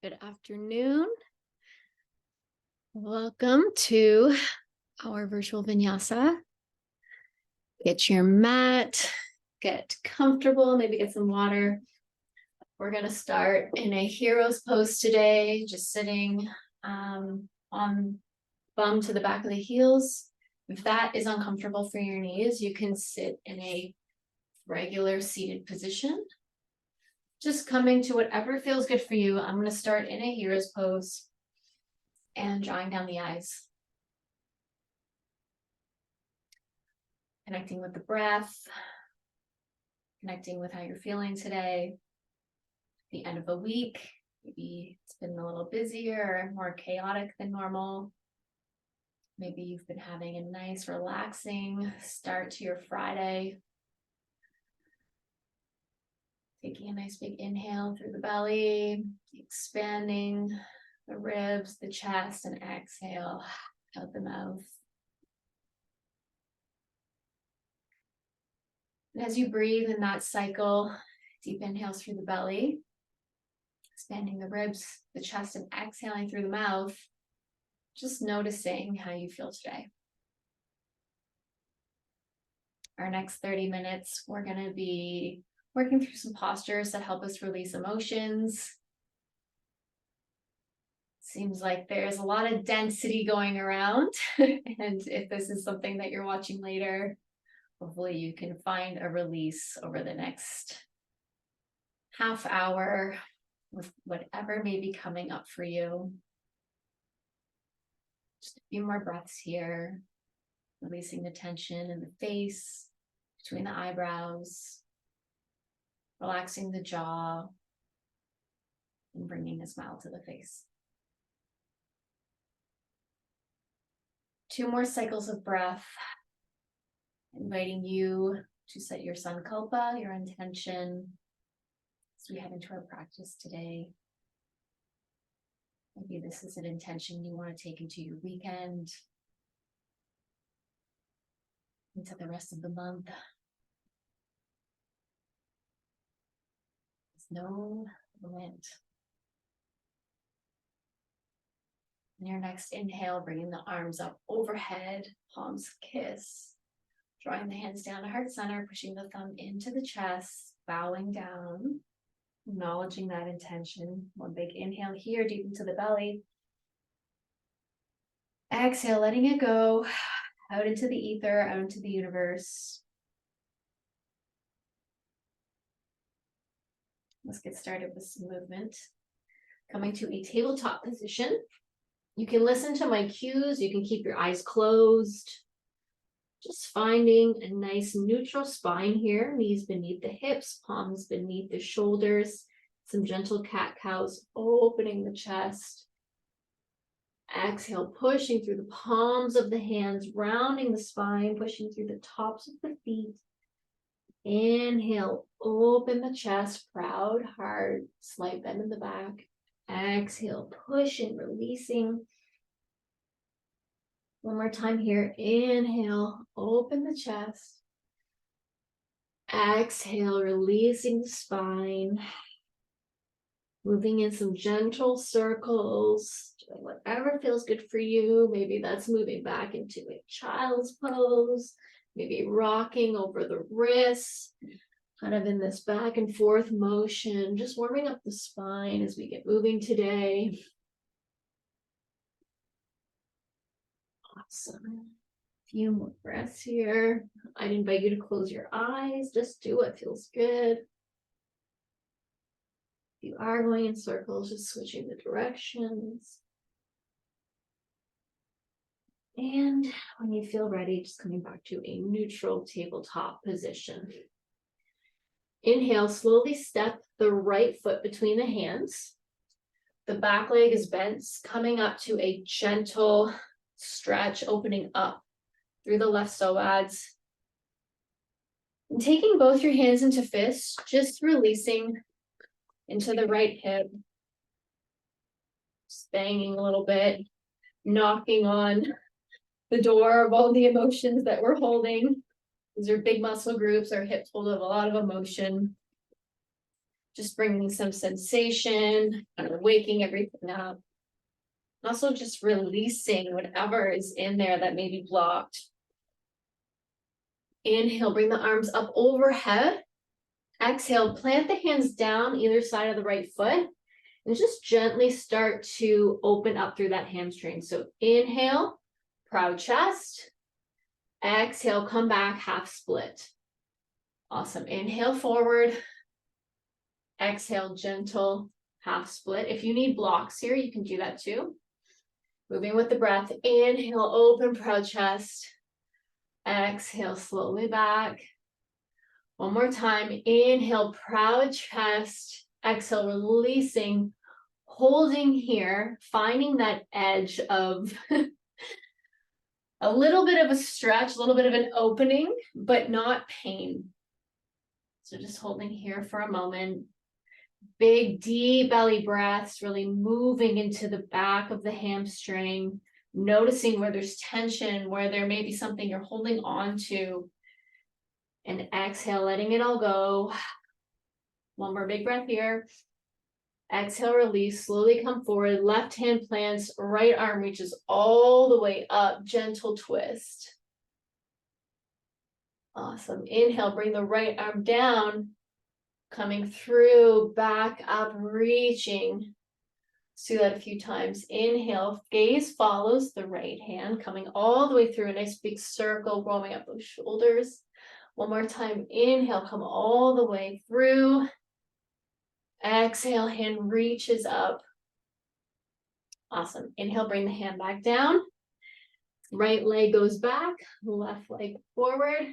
Good afternoon. Welcome to our virtual vinyasa. Get your mat, get comfortable, maybe get some water. We're going to start in a hero's pose today, just sitting on bum to the back of the heels. If that is uncomfortable for your knees, you can sit in a regular seated position. Just coming to whatever feels good for you. I'm going to start in a hero's pose and drawing down the eyes. Connecting with the breath, connecting with how you're feeling today. The end of a week, maybe it's been a little busier, more chaotic than normal. Maybe you've been having a nice, relaxing start to your Friday. Taking a nice big inhale through the belly, expanding the ribs, the chest, and exhale out the mouth. And as you breathe in that cycle, deep inhales through the belly, expanding the ribs, the chest, and exhaling through the mouth, just noticing how you feel today. Our next 30 minutes, we're going to be working through some postures that help us release emotions. Seems like there's a lot of density going around. And if this is something that you're watching later, hopefully you can find a release over the next half hour with whatever may be coming up for you. Just a few more breaths here, releasing the tension in the face, between the eyebrows, relaxing the jaw, and bringing a smile to the face. 2 more cycles of breath, inviting you to set your sankalpa, your intention, as we head into our practice today. Maybe this is an intention you want to take into your weekend, into the rest of the month. There's no limit. In your next inhale, bringing the arms up overhead, palms kiss, drawing the hands down to heart center, pushing the thumb into the chest, bowing down, acknowledging that intention. One big inhale here, deep into the belly. Exhale, letting it go out into the ether, out into the universe. Let's get started with some movement. Coming to a tabletop position. You can listen to my cues. You can keep your eyes closed. Just finding a nice neutral spine here. Knees beneath the hips, palms beneath the shoulders. Some gentle cat-cows, opening the chest. Exhale, pushing through the palms of the hands, rounding the spine, pushing through the tops of the feet. Inhale, open the chest, proud heart, slight bend in the back. Exhale, pushing, releasing. One more time here. Inhale, open the chest. Exhale, releasing the spine. Moving in some gentle circles, doing whatever feels good for you. Maybe that's moving back into a child's pose, maybe rocking over the wrists, kind of in this back and forth motion, just warming up the spine as we get moving today. Awesome. A few more breaths here. I'd invite you to close your eyes, just do what feels good. If you are going in circles, just switching the directions. And when you feel ready, just coming back to a neutral tabletop position. Inhale, slowly step the right foot between the hands. The back leg is bent, coming up to a gentle stretch, opening up through the left psoas. And taking both your hands into fists, just releasing into the right hip. Just banging a little bit, knocking on the door of all the emotions that we're holding. These are big muscle groups. Our hips hold up a lot of emotion. Just bringing some sensation, kind of waking everything up. Also just releasing whatever is in there that may be blocked. Inhale, bring the arms up overhead. Exhale, plant the hands down either side of the right foot and just gently start to open up through that hamstring. So inhale, proud chest. Exhale, come back, half split. Awesome. Inhale forward. Exhale, gentle half split. If you need blocks here, you can do that too. Moving with the breath. Inhale, open, proud chest. Exhale, slowly back. One more time. Inhale, proud chest. Exhale, releasing, holding here, finding that edge of a little bit of a stretch, a little bit of an opening, but not pain. So just holding here for a moment. Big, deep belly breaths, really moving into the back of the hamstring, noticing where there's tension, where there may be something you're holding on to. And exhale, letting it all go. One more big breath here. Exhale, release, slowly come forward. Left hand plants, right arm reaches all the way up, gentle twist. Awesome. Inhale, bring the right arm down, coming through, back up, reaching. Let's do that a few times. Inhale, gaze follows the right hand, coming all the way through, a nice big circle, rolling up those shoulders. One more time. Inhale, come all the way through. Exhale, hand reaches up. Awesome. Inhale, bring the hand back down. Right leg goes back, left leg forward.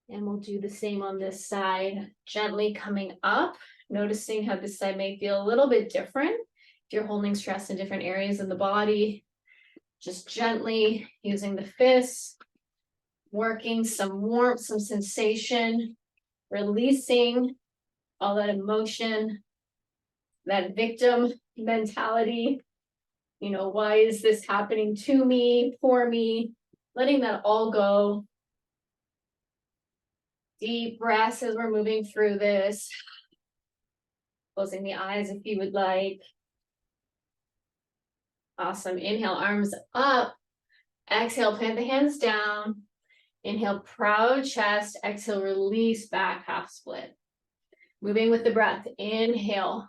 And we'll do the same on this side, gently coming up, noticing how this side may feel a little bit different. If you're holding stress in different areas of the body, just gently using the fists, working some warmth, some sensation, releasing all that emotion, that victim mentality. You know, why is this happening to me, for me? Letting that all go. Deep breaths as we're moving through this. Closing the eyes if you would like. Awesome. Inhale, arms up. Exhale, plant the hands down. Inhale, proud chest. Exhale, release back, half split. Moving with the breath. Inhale,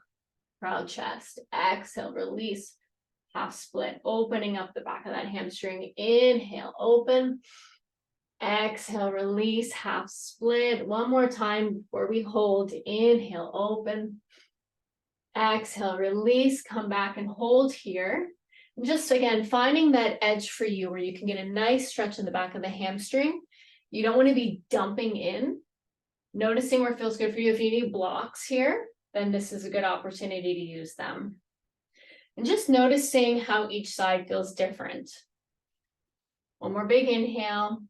proud chest. Exhale, release, half split. Opening up the back of that hamstring. Inhale, open. Exhale, release, half split. One more time before we hold. Inhale, open. Exhale, release, come back and hold here. And just again, finding that edge for you where you can get a nice stretch in the back of the hamstring. You don't want to be dumping in. Noticing where it feels good for you. If you need blocks here, then this is a good opportunity to use them. And just noticing how each side feels different. One more big inhale.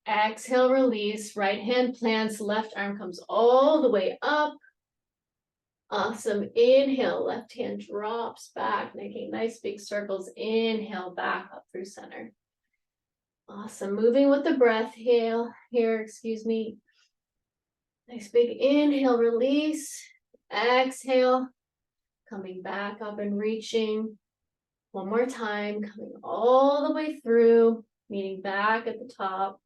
Exhale, release, right hand plants, left arm comes all the way up. Awesome. Inhale, left hand drops back, making nice big circles. Inhale, back up through center. Awesome. Moving with the breath here, excuse me. Nice big inhale, release. Exhale, coming back up and reaching. One more time, coming all the way through, meeting back at the top.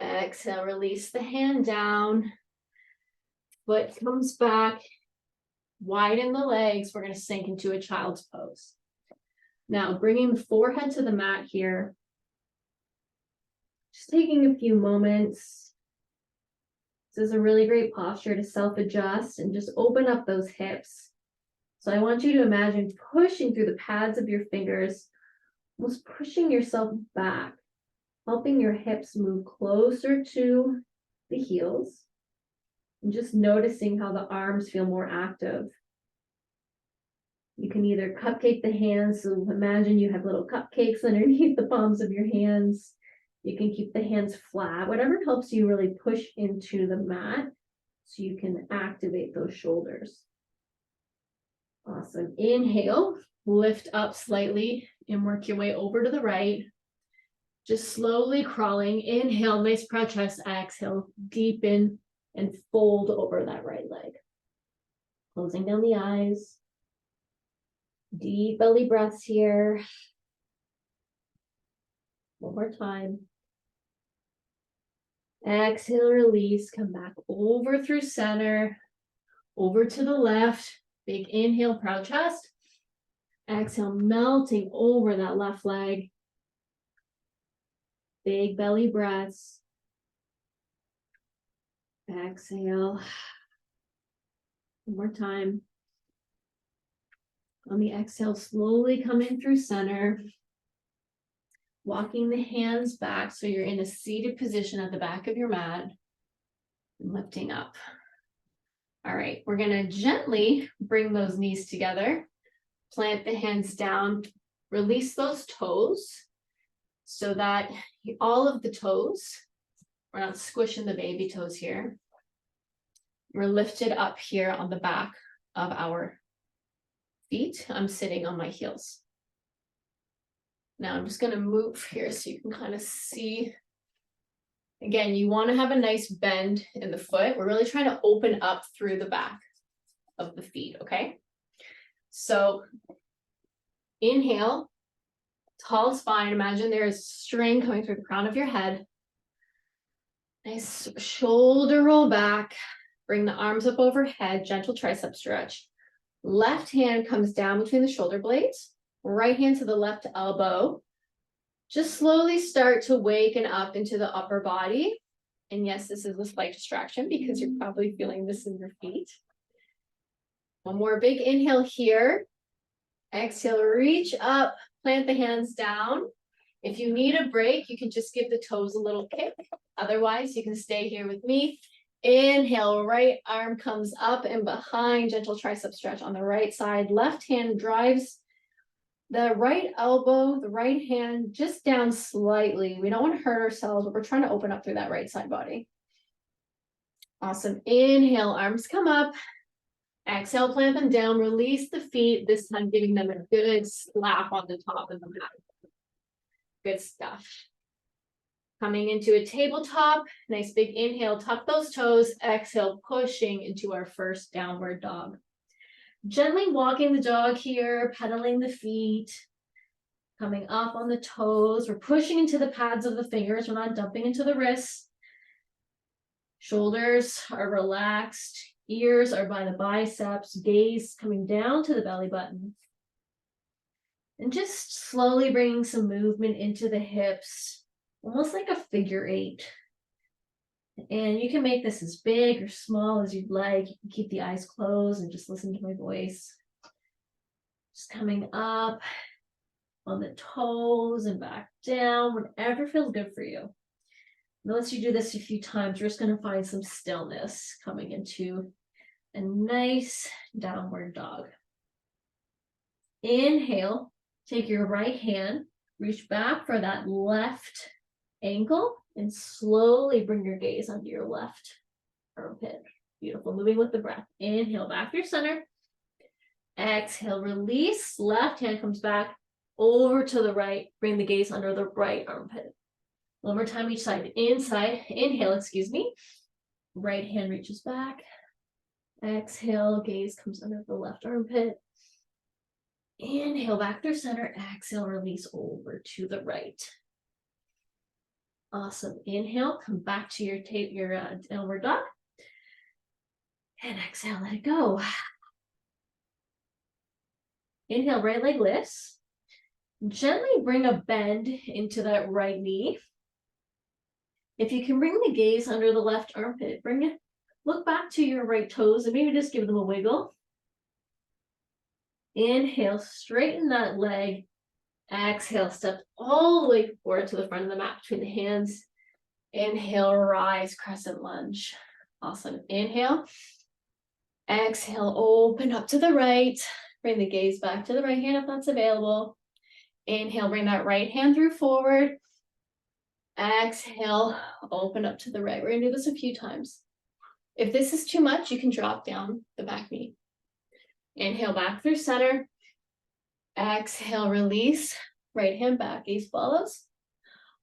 Exhale, release the hand down. Foot comes back. Widen the legs. We're going to sink into a child's pose. Now, bringing the forehead to the mat here. Just taking a few moments. This is a really great posture to self-adjust and just open up those hips. So I want you to imagine pushing through the pads of your fingers, almost pushing yourself back, helping your hips move closer to the heels, and just noticing how the arms feel more active. You can either cupcake the hands, so imagine you have little cupcakes underneath the palms of your hands. You can keep the hands flat, whatever helps you really push into the mat so you can activate those shoulders. Awesome. Inhale, lift up slightly and work your way over to the right. Just slowly crawling. Inhale, nice proud chest. Exhale, deepen and fold over that right leg. Closing down the eyes. Deep belly breaths here. One more time. Exhale, release, come back over through center, over to the left. Big inhale, proud chest. Exhale, melting over that left leg. Big belly breaths. Exhale. One more time. On the exhale, slowly come in through center. Walking the hands back so you're in a seated position at the back of your mat. And lifting up. All right, we're going to gently bring those knees together. Plant the hands down. Release those toes so that all of the toes, we're not squishing the baby toes here. We're lifted up here on the back of our feet. I'm sitting on my heels. Now I'm just going to move here so you can kind of see. Again, you want to have a nice bend in the foot. We're really trying to open up through the back of the feet, okay? So inhale, tall spine. Imagine there is string coming through the crown of your head. Nice shoulder roll back. Bring the arms up overhead, gentle tricep stretch. Left hand comes down between the shoulder blades. Right hand to the left elbow. Just slowly start to waken up into the upper body. And yes, this is a slight distraction because you're probably feeling this in your feet. One more big inhale here. Exhale, reach up, plant the hands down. If you need a break, you can just give the toes a little kick. Otherwise, you can stay here with me. Inhale, right arm comes up and behind, gentle tricep stretch on the right side. Left hand drives the right elbow, the right hand just down slightly. We don't want to hurt ourselves, but we're trying to open up through that right side body. Awesome. Inhale, arms come up. Exhale, plant them down. Release the feet, this time giving them a good slap on the top of the mat. Good stuff. Coming into a tabletop. Nice big inhale, tuck those toes. Exhale, pushing into our first downward dog. Gently walking the dog here, pedaling the feet, coming up on the toes. We're pushing into the pads of the fingers. We're not dumping into the wrists. Shoulders are relaxed. Ears are by the biceps. Gaze coming down to the belly button. And just slowly bringing some movement into the hips, almost like a figure 8. And you can make this as big or small as you'd like. You can keep the eyes closed and just listen to my voice. Just coming up on the toes and back down, whatever feels good for you. And once you do this a few times, you're just going to find some stillness coming into a nice downward dog. Inhale, take your right hand, reach back for that left ankle, and slowly bring your gaze onto your left armpit. Beautiful, moving with the breath. Inhale, back through center. Exhale, release. Left hand comes back over to the right. Bring the gaze under the right armpit. One more time each side. Inhale, excuse me. Right hand reaches back. Exhale, gaze comes under the left armpit. Inhale, back through center. Exhale, release over to the right. Awesome. Inhale, come back to your downward dog. And exhale, let it go. Inhale, right leg lifts. Gently bring a bend into that right knee. If you can bring the gaze under the left armpit, bring it, look back to your right toes and maybe just give them a wiggle. Inhale, straighten that leg. Exhale, step all the way forward to the front of the mat between the hands. Inhale, rise, crescent lunge. Awesome. Inhale. Exhale, open up to the right. Bring the gaze back to the right hand if that's available. Inhale, bring that right hand through forward. Exhale, open up to the right. We're going to do this a few times. If this is too much, you can drop down the back knee. Inhale, back through center. Exhale, release. Right hand back, gaze follows.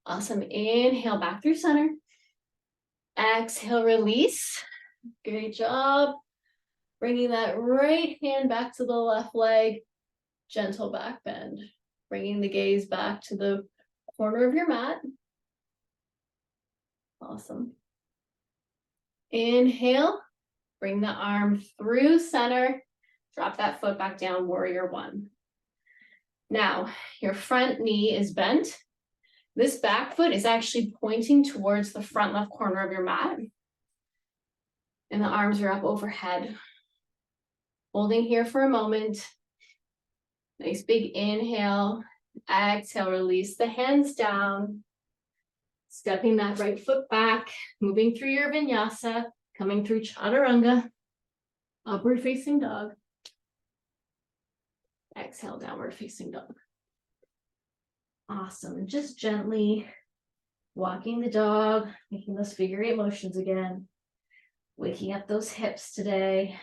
Awesome. Inhale, back through center. Exhale, release. Great job. Bringing that right hand back to the left leg. Gentle back bend. Bringing the gaze back to the corner of your mat. Awesome. Inhale. Bring the arm through center. Drop that foot back down, warrior one. Now, your front knee is bent. This back foot is actually pointing towards the front left corner of your mat. And the arms are up overhead. Holding here for a moment. Nice big inhale. Exhale, release the hands down. Stepping that right foot back, moving through your vinyasa, coming through chaturanga, upward facing dog. Exhale, downward facing dog. Awesome. And just gently walking the dog, making those figure eight motions again. Waking up those hips today.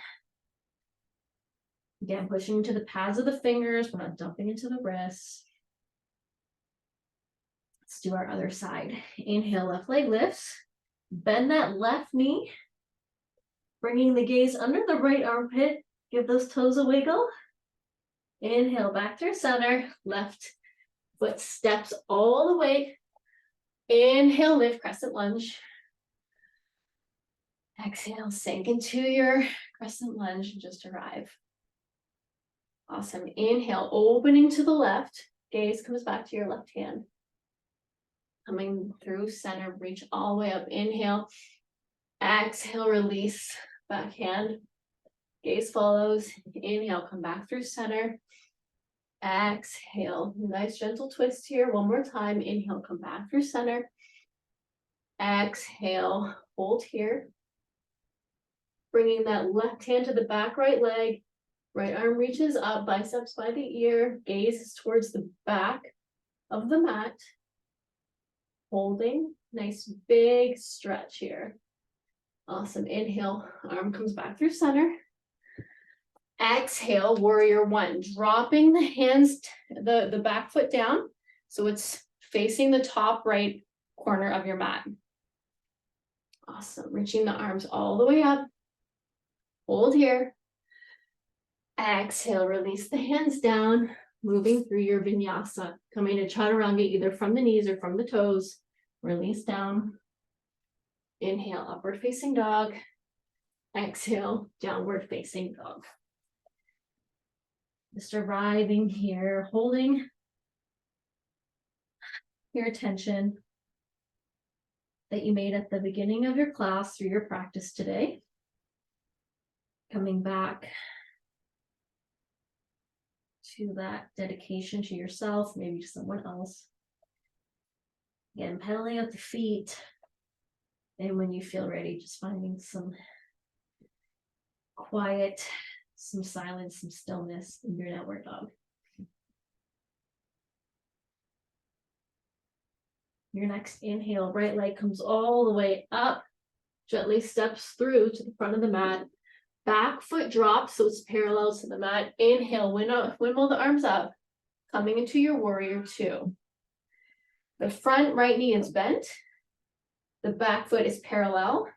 Again, pushing into the pads of the fingers. We're not dumping into the wrists. Let's do our other side. Inhale, left leg lifts. Bend that left knee. Bringing the gaze under the right armpit. Give those toes a wiggle. Inhale, back through center. Left foot steps all the way. Inhale, lift, crescent lunge. Exhale, sink into your crescent lunge and just arrive. Awesome. Inhale, opening to the left. Gaze comes back to your left hand. Coming through center, reach all the way up. Inhale. Exhale, release. Back hand. Gaze follows. Inhale, come back through center. Exhale. Nice gentle twist here. One more time. Inhale, come back through center. Exhale, hold here. Bringing that left hand to the back right leg. Right arm reaches up, biceps by the ear. Gaze is towards the back of the mat. Holding. Nice big stretch here. Awesome. Inhale, arm comes back through center. Exhale, warrior one. Dropping the hands, the back foot down. So it's facing the top right corner of your mat. Awesome. Reaching the arms all the way up. Hold here. Exhale, release the hands down, moving through your vinyasa, coming to chaturanga either from the knees or from the toes. Release down. Inhale, upward facing dog. Exhale, downward facing dog. Just arriving here, holding your attention that you made at the beginning of your class through your practice today. Coming back to that dedication to yourself, maybe to someone else. Again, pedaling out the feet. And when you feel ready, just finding some quiet, some silence, some stillness in your downward dog. Your next inhale, right leg comes all the way up, gently steps through to the front of the mat. Back foot drops, so it's parallel to the mat. Inhale, windmill the arms up, coming into your warrior two. The front right knee is bent. The back foot is parallel.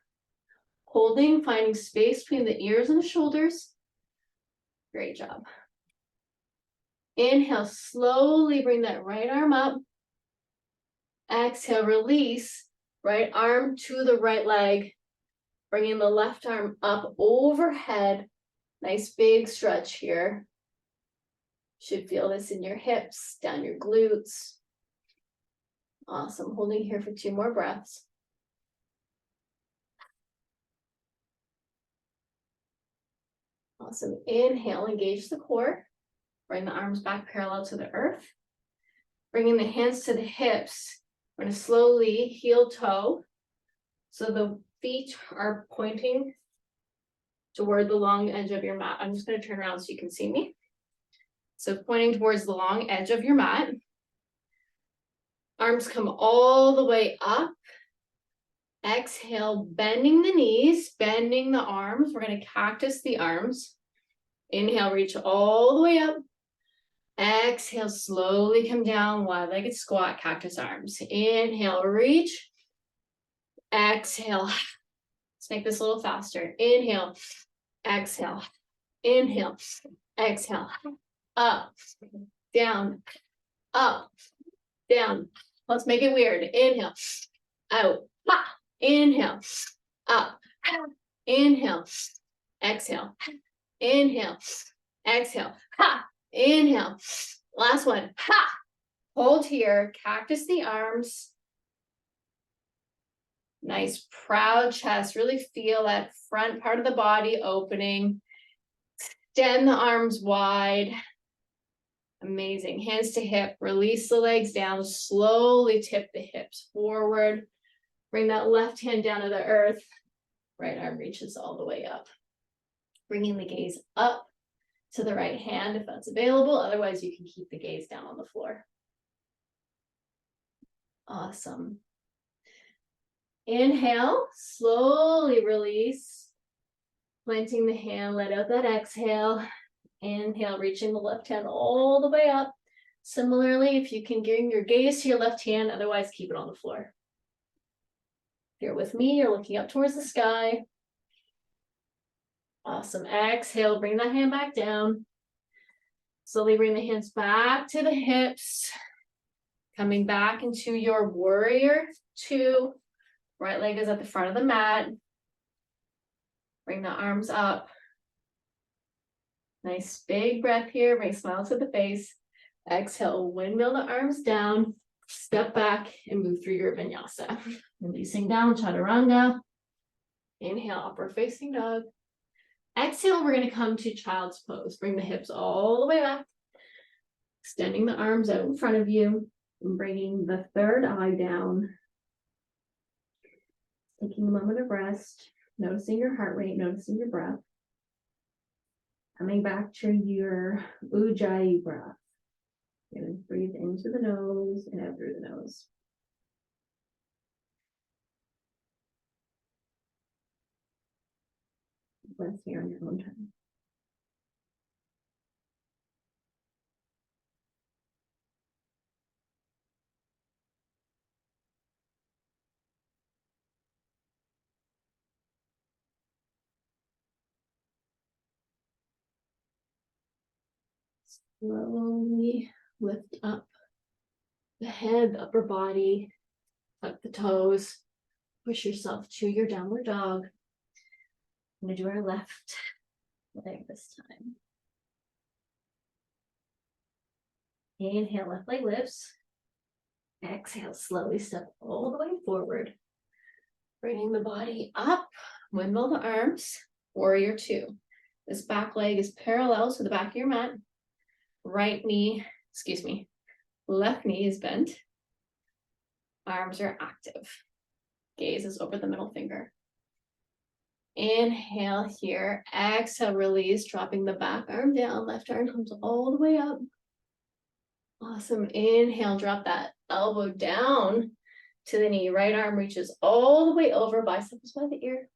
Holding, finding space between the ears and the shoulders. Great job. Inhale, slowly bring that right arm up. Exhale, release. Right arm to the right leg. Bringing the left arm up overhead. Nice big stretch here. Should feel this in your hips, down your glutes. Awesome. Holding here for 2 more breaths. Awesome. Inhale, engage the core. Bring the arms back parallel to the earth. Bringing the hands to the hips. We're going to slowly heel toe. So the feet are pointing toward the long edge of your mat. I'm just going to turn around so you can see me. So pointing towards the long edge of your mat. Arms come all the way up. Exhale, bending the knees, bending the arms. We're going to cactus the arms. Inhale, reach all the way up. Exhale, slowly come down, wide-legged squat, cactus arms. Inhale, reach. Exhale, Let's make this a little faster. Inhale, exhale, inhale, exhale, up, down, up, down. Let's make it weird. Inhale, out, ha, inhale, up, inhale, exhale, inhale, exhale, ha, inhale. Last one, ha. Hold here, cactus the arms. Nice proud chest, really feel that front part of the body opening. Extend the arms wide. Amazing, hands to hip, release the legs down, slowly tip the hips forward. Bring that left hand down to the earth. Right arm reaches all the way up. Bringing the gaze up to the right hand if that's available. Otherwise, you can keep the gaze down on the floor. Awesome. Inhale, slowly release. Planting the hand, let out that exhale. Inhale, reaching the left hand all the way up. Similarly, if you can bring your gaze to your left hand, otherwise keep it on the floor. If you're with me, you're looking up towards the sky. Awesome. Exhale, bring that hand back down. Slowly bring the hands back to the hips. Coming back into your warrior two. Right leg is at the front of the mat. Bring the arms up. Nice big breath here. Bring a smile to the face. Exhale, windmill the arms down. Step back and move through your vinyasa. Releasing down, chaturanga. Inhale, upward facing dog. Exhale, we're going to come to child's pose. Bring the hips all the way back. Extending the arms out in front of you. And bringing the third eye down. Taking a moment of rest. Noticing your heart rate, noticing your breath. Coming back to your Ujjayi breath. And breathe into the nose and out through the nose. Breath here on your own time. Slowly lift up the head, the upper body, tuck the toes, push yourself to your downward dog. I'm going to do our left leg this time. Inhale, left leg lifts. Exhale, slowly step all the way forward. Bringing the body up, windmill the arms, warrior two. This back leg is parallel to the back of your mat. Left knee is bent. Arms are active. Gaze is over the middle finger. Inhale here. Exhale, release, dropping the back arm down. Left arm comes all the way up. Awesome. Inhale, drop that elbow down to the knee. Right arm reaches all the way over, biceps by the ear.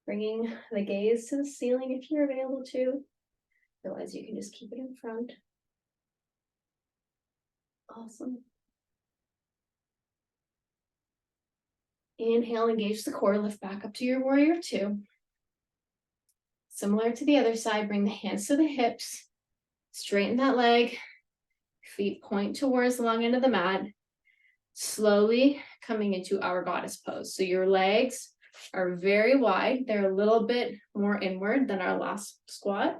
Bringing the gaze to the ceiling if you're available to. Otherwise, you can just keep it in front. Awesome. Inhale, engage the core, lift back up to your warrior two. Similar to the other side, bring the hands to the hips. Straighten that leg. Feet point towards the long end of the mat. Slowly coming into our goddess pose. So your legs are very wide. They're a little bit more inward than our last squat.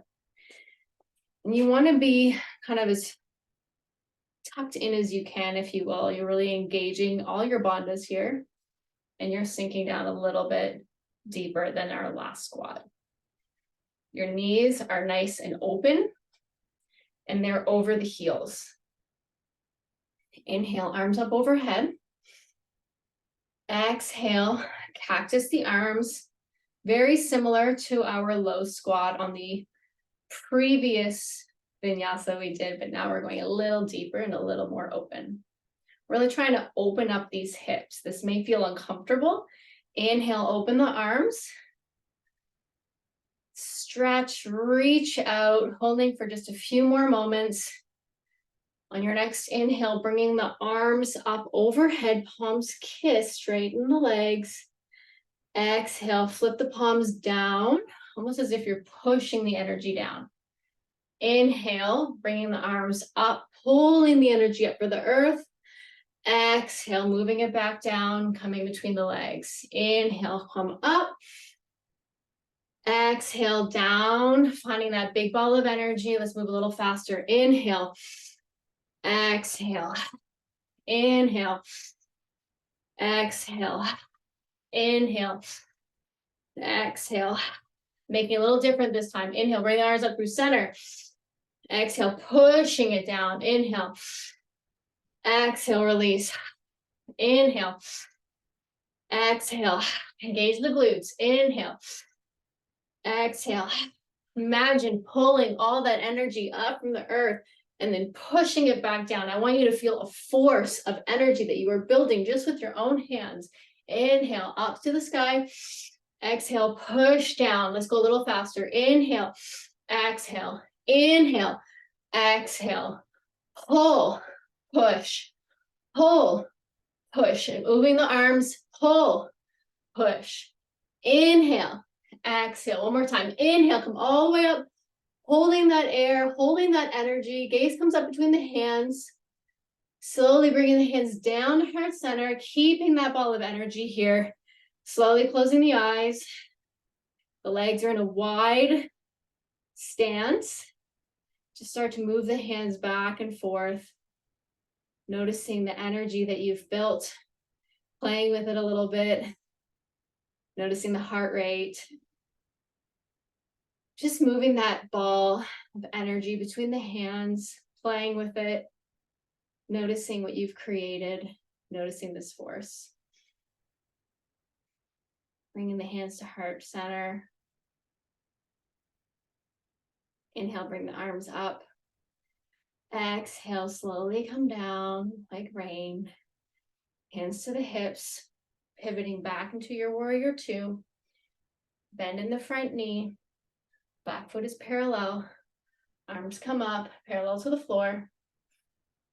And you want to be kind of as tucked in as you can, if you will. You're really engaging all your bandhas here. And you're sinking down a little bit deeper than our last squat. Your knees are nice and open. And they're over the heels. Inhale, arms up overhead. Exhale, cactus the arms. Very similar to our low squat on the previous vinyasa we did, but now we're going a little deeper and a little more open. Really trying to open up these hips. This may feel uncomfortable. Inhale, open the arms. Stretch, reach out, holding for just a few more moments. On your next inhale, bringing the arms up overhead, palms kiss, straighten the legs. Exhale, flip the palms down, almost as if you're pushing the energy down. Inhale, bringing the arms up, pulling the energy up for the earth. Exhale, moving it back down, coming between the legs. Inhale, come up. Exhale, down, finding that big ball of energy. Let's move a little faster. Inhale. Exhale. Inhale. Exhale. Inhale. Exhale. Making a little different this time. Inhale, bring the arms up through center. Exhale, pushing it down. Inhale. Exhale, release. Inhale. Exhale. Engage the glutes. Inhale. Exhale. Imagine pulling all that energy up from the earth and then pushing it back down. I want you to feel a force of energy that you are building just with your own hands. Inhale, up to the sky. Exhale, push down. Let's go a little faster. Inhale, exhale, inhale, exhale, pull, push, pull, push, and moving the arms, pull, push. Inhale, exhale, one more time. Inhale, come all the way up, holding that air, holding that energy. Gaze comes up between the hands. Slowly bringing the hands down to heart center, keeping that ball of energy here. Slowly closing the eyes. The legs are in a wide stance. Just start to move the hands back and forth. Noticing the energy that you've built, playing with it a little bit. Noticing the heart rate. Just moving that ball of energy between the hands, playing with it. Noticing what you've created, noticing this force. Bringing the hands to heart center. Inhale, bring the arms up. Exhale, slowly come down like rain. Hands to the hips, pivoting back into your warrior two. Bend in the front knee. Back foot is parallel. Arms come up, parallel to the floor.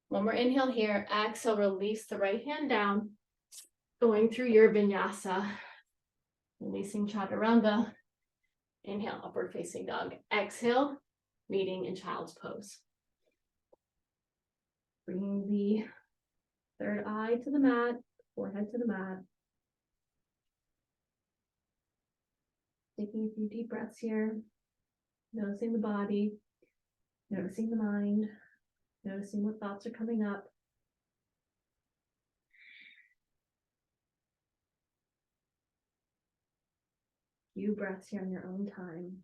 One more inhale here. Exhale, release the right hand down. Going through your vinyasa. Releasing chaturanga. Inhale, upward facing dog. Exhale, meeting in child's pose. Bringing the third eye to the mat, forehead to the mat. Taking a few deep breaths here. Noticing the body, noticing the mind, noticing what thoughts are coming up. Few breaths here on your own time.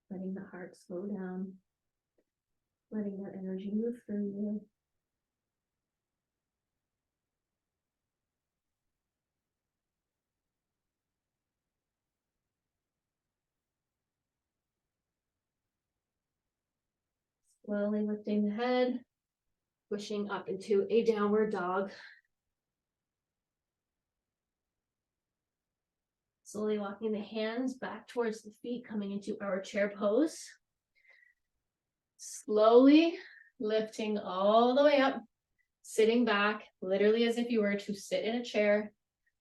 Letting the heart slow down. Letting that energy move through you. Slowly lifting the head, pushing up into a downward dog. Slowly walking the hands back towards the feet, coming into our chair pose. Slowly lifting all the way up, sitting back, literally as if you were to sit in a chair.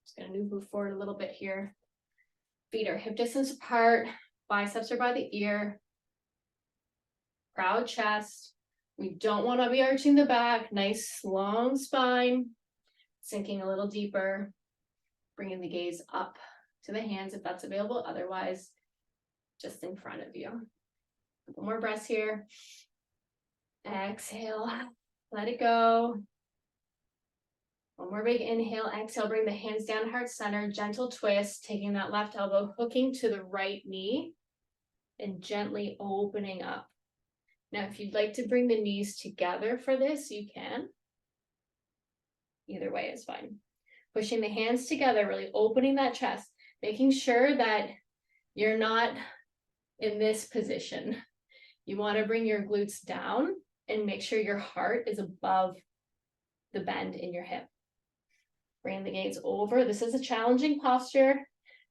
Just gonna move forward a little bit here. Feet are hip distance apart, biceps are by the ear. Proud chest. We don't want to be arching the back. Nice long spine. Sinking a little deeper. Bringing the gaze up to the hands if that's available. Otherwise, just in front of you. Couple more breaths here. Exhale. Let it go. One more big inhale. Exhale. Bring the hands down heart center. Gentle twist. Taking that left elbow, hooking to the right knee. And gently opening up. Now, if you'd like to bring the knees together for this, you can. Either way is fine. Pushing the hands together, really opening that chest, making sure that you're not in this position. You want to bring your glutes down and make sure your heart is above the bend in your hip. Bring the gaze over. This is a challenging posture.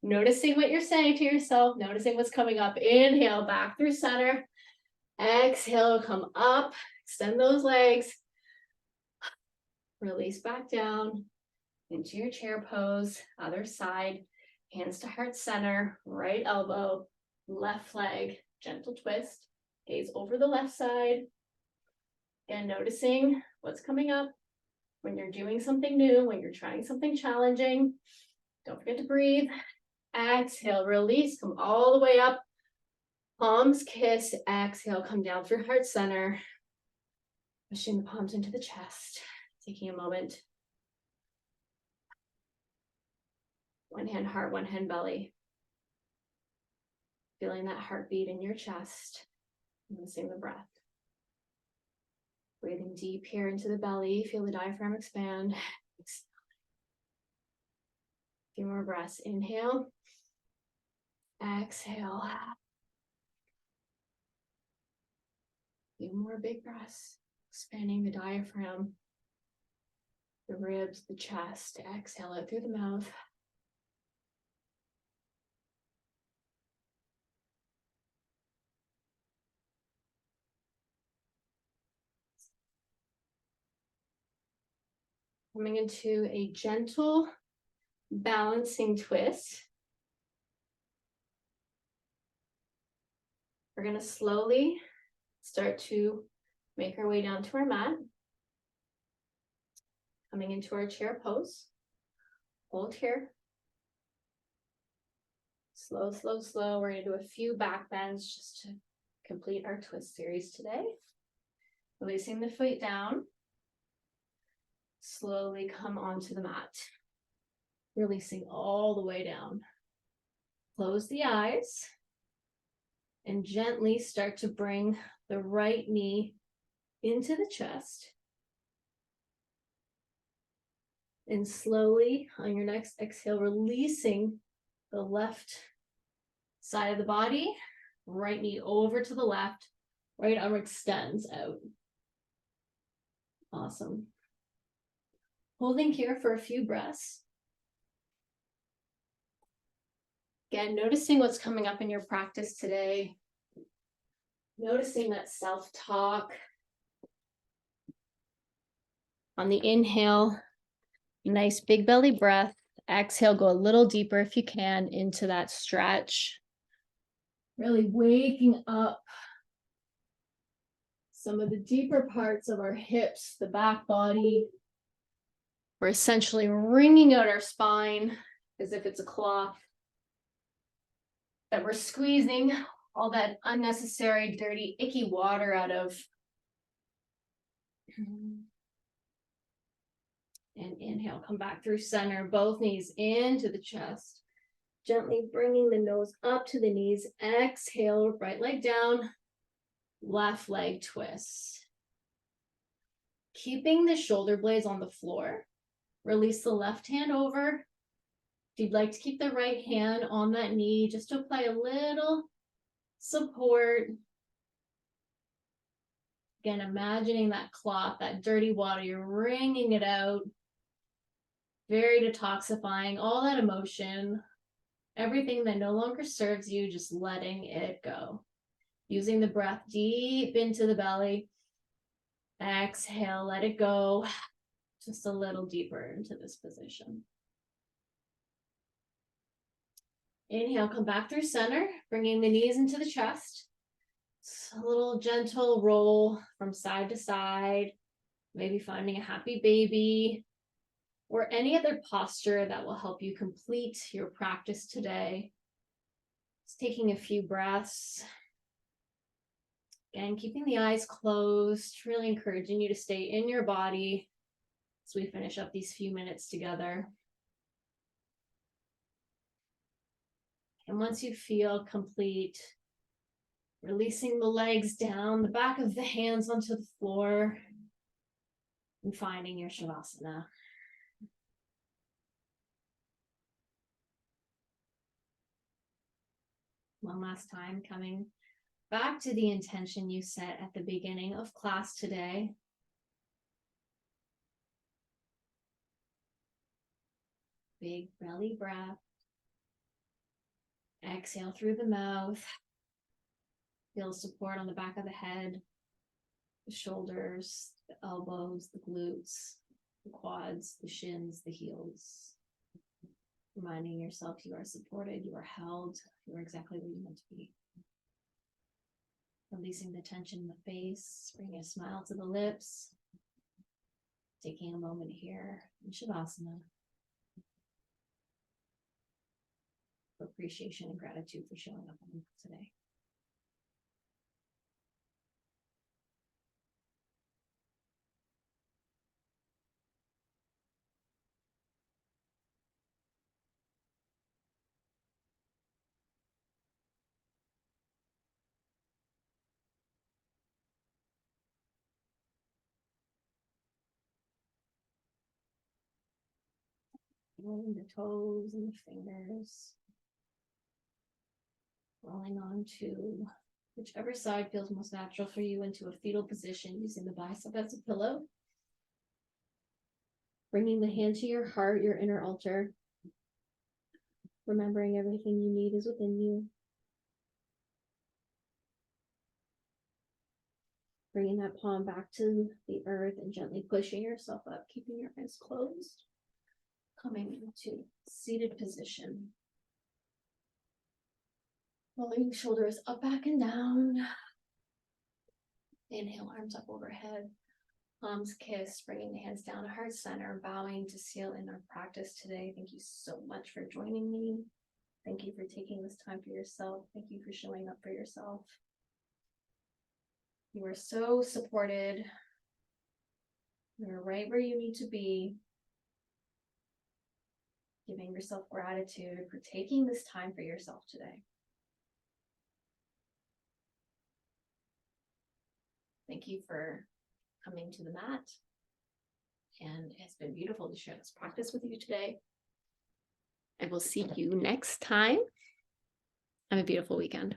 Noticing what you're saying to yourself, noticing what's coming up. Inhale, back through center. Exhale, come up, extend those legs. Release back down. into your chair pose, other side, hands to heart center, right elbow, left leg, gentle twist, gaze over the left side. And noticing what's coming up when you're doing something new, when you're trying something challenging. Don't forget to breathe. Exhale, release, come all the way up. Palms kiss, exhale, come down through heart center. Pushing the palms into the chest. Taking a moment. One hand heart, one hand belly. Feeling that heartbeat in your chest. Noticing the breath. Breathing deep here into the belly. Feel the diaphragm expand. A few more breaths. Inhale. Exhale. A few more big breaths. Expanding the diaphragm, the ribs, the chest. Exhale out through the mouth. Coming into a gentle balancing twist. We're going to slowly start to make our way down to our mat. Coming into our chair pose. Hold here. Slow, slow, slow. We're going to do a few back bends just to complete our twist series today. Releasing the feet down. Slowly come onto the mat. Releasing all the way down. Close the eyes. And gently start to bring the right knee into the chest. And slowly, on your next exhale, releasing the left side of the body. Right knee over to the left. Right arm extends out. Awesome. Holding here for a few breaths. Again, noticing what's coming up in your practice today. Noticing that self-talk. On the inhale, nice big belly breath. Exhale, go a little deeper if you can into that stretch. Really waking up some of the deeper parts of our hips, the back body. We're essentially wringing out our spine as if it's a cloth. That we're squeezing all that unnecessary, dirty, icky water out of. And inhale, come back through center, both knees into the chest. Gently bringing the nose up to the knees. Exhale, right leg down, left leg twist. Keeping the shoulder blades on the floor. Release the left hand over. If you'd like to keep the right hand on that knee, just to apply a little support. Again, imagining that cloth, that dirty water, you're wringing it out. Very detoxifying, all that emotion, everything that no longer serves you, just letting it go. Using the breath deep into the belly. Exhale, let it go. Just a little deeper into this position. Inhale, come back through center, bringing the knees into the chest. It's a little gentle roll from side to side, maybe finding a happy baby, or any other posture that will help you complete your practice today. Just taking a few breaths. Again, keeping the eyes closed, really encouraging you to stay in your body as we finish up these few minutes together. And once you feel complete, releasing the legs down, the back of the hands onto the floor, and finding your Shavasana. One last time, coming back to the intention you set at the beginning of class today. Big belly breath. Exhale through the mouth. Feel support on the back of the head, the shoulders, the elbows, the glutes. the quads, the shins, the heels. Reminding yourself you are supported, you are held, you are exactly where you want to be. Releasing the tension in the face, bringing a smile to the lips. Taking a moment here in Shavasana. For appreciation and gratitude for showing up on today. Rolling the toes and the fingers. Rolling on to whichever side feels most natural for you into a fetal position using the bicep as a pillow. Bringing the hand to your heart, your inner altar. Remembering everything you need is within you. Bringing that palm back to the earth and gently pushing yourself up, keeping your eyes closed. Coming into seated position. Rolling shoulders up, back, and down. Inhale, arms up overhead. Palms kiss, bringing the hands down to heart center, bowing to seal in our practice today. Thank you so much for joining me. Thank you for taking this time for yourself. Thank you for showing up for yourself. You are so supported. You're right where you need to be. Giving yourself gratitude for taking this time for yourself today. Thank you for coming to the mat. And it's been beautiful to share this practice with you today. I will see you next time. Have a beautiful weekend.